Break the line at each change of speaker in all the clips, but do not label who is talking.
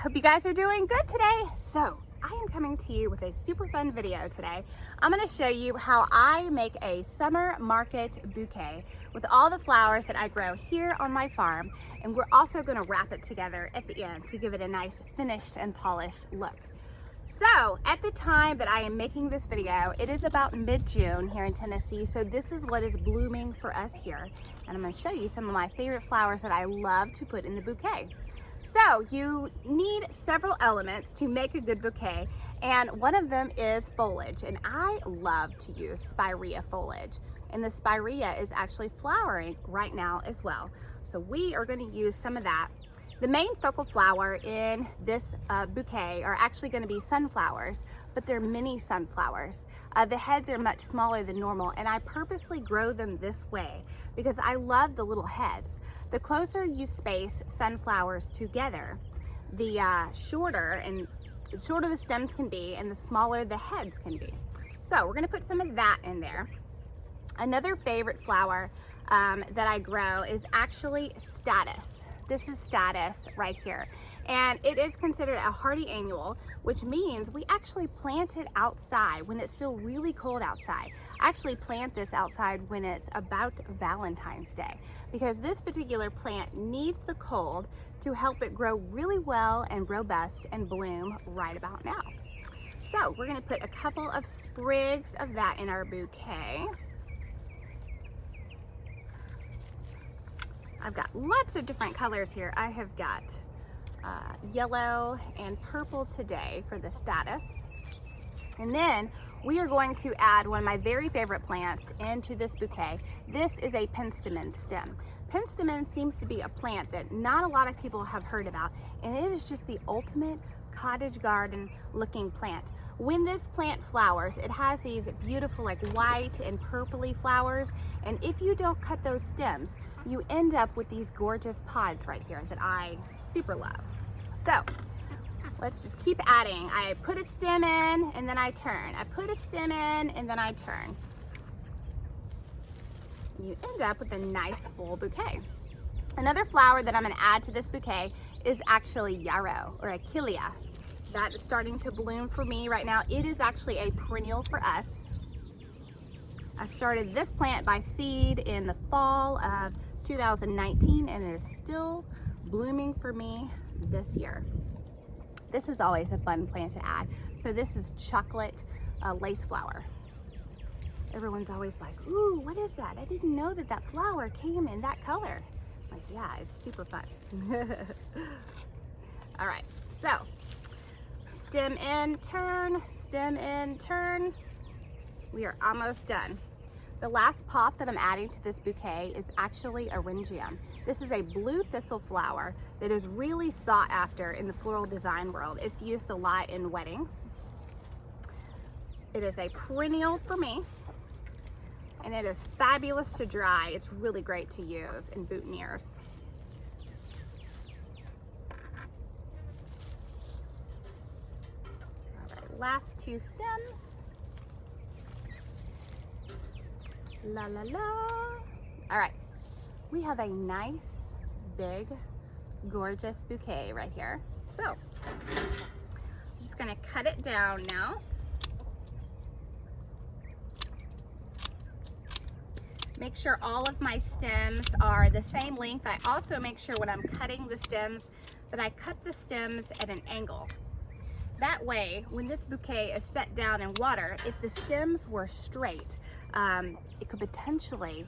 Hope you guys are doing good today. So I am coming to you with a super fun video today. I'm going to show you how I make a summer market bouquet with all the flowers that I grow here on my farm, and we're also going to wrap it together at the end to give it a nice finished and polished look. So at the time that I am making this video, it is about mid-June here in Tennessee, so this is what is blooming for us here, and I'm going to show you some of my favorite flowers that I love to put in the bouquet. So you need several elements to make a good bouquet, and one of them is foliage, and I love to use spirea foliage, and the spirea is actually flowering right now as well. So we are going to use some of that. The main focal flower in this bouquet are actually going to be sunflowers, but they're mini sunflowers. The heads are much smaller than normal, and I purposely grow them this way because I love the little heads. The closer you space sunflowers together, the shorter the stems can be and the smaller the heads can be. So we're going to put some of that in there. Another favorite flower that I grow is actually statice. This is statice right here, and it is considered a hardy annual, which means we actually plant it outside when it's still really cold outside. I actually plant this outside when it's about Valentine's Day, because this particular plant needs the cold to help it grow really well and robust and bloom right about now. So we're going to put a couple of sprigs of that in our bouquet. I've got lots of different colors here. I have got yellow and purple today for the statice. And then we are going to add one of my very favorite plants into this bouquet. This is a penstemon stem. Penstemon seems to be a plant that not a lot of people have heard about, and it is just the ultimate cottage garden looking plant. When this plant flowers, it has these beautiful like white and purpley flowers, and if you don't cut those stems, you end up with these gorgeous pods right here that I super love. So let's just keep adding. I put a stem in and then I turn. I put a stem in and then I turn. You end up with a nice full bouquet. Another flower that I'm going to add to this bouquet is actually yarrow or achillea. That is starting to bloom for me right now. It is actually a perennial for us. I started this plant by seed in the fall of 2019, and it is still blooming for me this year. This is always a fun plant to add. So this is chocolate lace flower. Everyone's always like, ooh, what is that? I didn't know that that flower came in that color. Like, yeah, it's super fun. All right, so stem in, turn, stem in, turn. We are almost done. The last pop that I'm adding to this bouquet is actually Eryngium. This is a blue thistle flower that is really sought after in the floral design world. It's used a lot in weddings. It is a perennial for me, and it is fabulous to dry. It's really great to use in boutonnieres. All right, last two stems. La la la. All right, we have a nice, big, gorgeous bouquet right here. So I'm just gonna cut it down now. Make sure all of my stems are the same length. I also make sure when I'm cutting the stems that I cut the stems at an angle. That way, when this bouquet is set down in water, if the stems were straight, it could potentially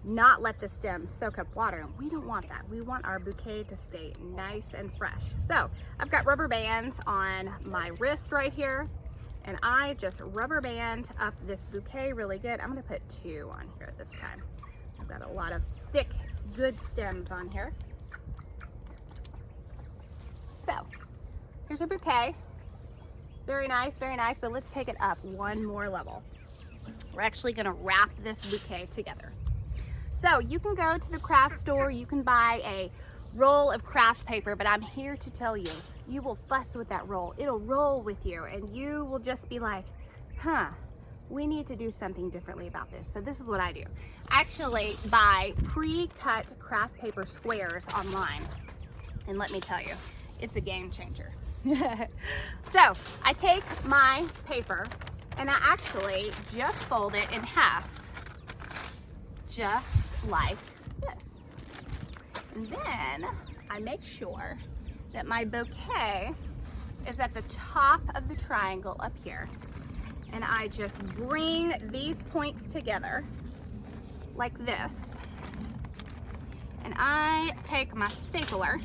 not let the stems soak up water. We don't want that. We want our bouquet to stay nice and fresh. So I've got rubber bands on my wrist right here, and I just rubber band up this bouquet really good. I'm gonna put two on here this time. I've got a lot of thick, good stems on here. So here's our bouquet. Very nice, but let's take it up one more level. We're actually gonna wrap this bouquet together. So you can go to the craft store, you can buy a roll of craft paper, but I'm here to tell you, you will fuss with that roll. It'll roll with you, and you will just be like, huh, we need to do something differently about this. So this is what I do. I actually buy pre-cut craft paper squares online, and let me tell you, It's a game changer. So I take my paper and I actually just fold it in half, just like this. And then I make sure that my bouquet is at the top of the triangle up here. And I just bring these points together like this. And I take my stapler,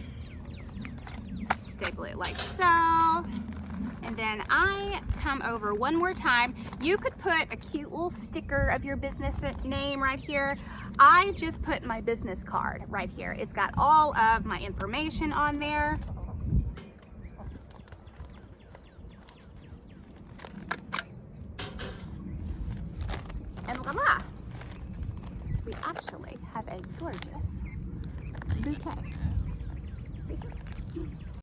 staple it like so, and then I come over one more time. You could put a cute little sticker of your business name right here. I just put my business card right here. It's got all of my information on there. And voila, we actually have a gorgeous bouquet.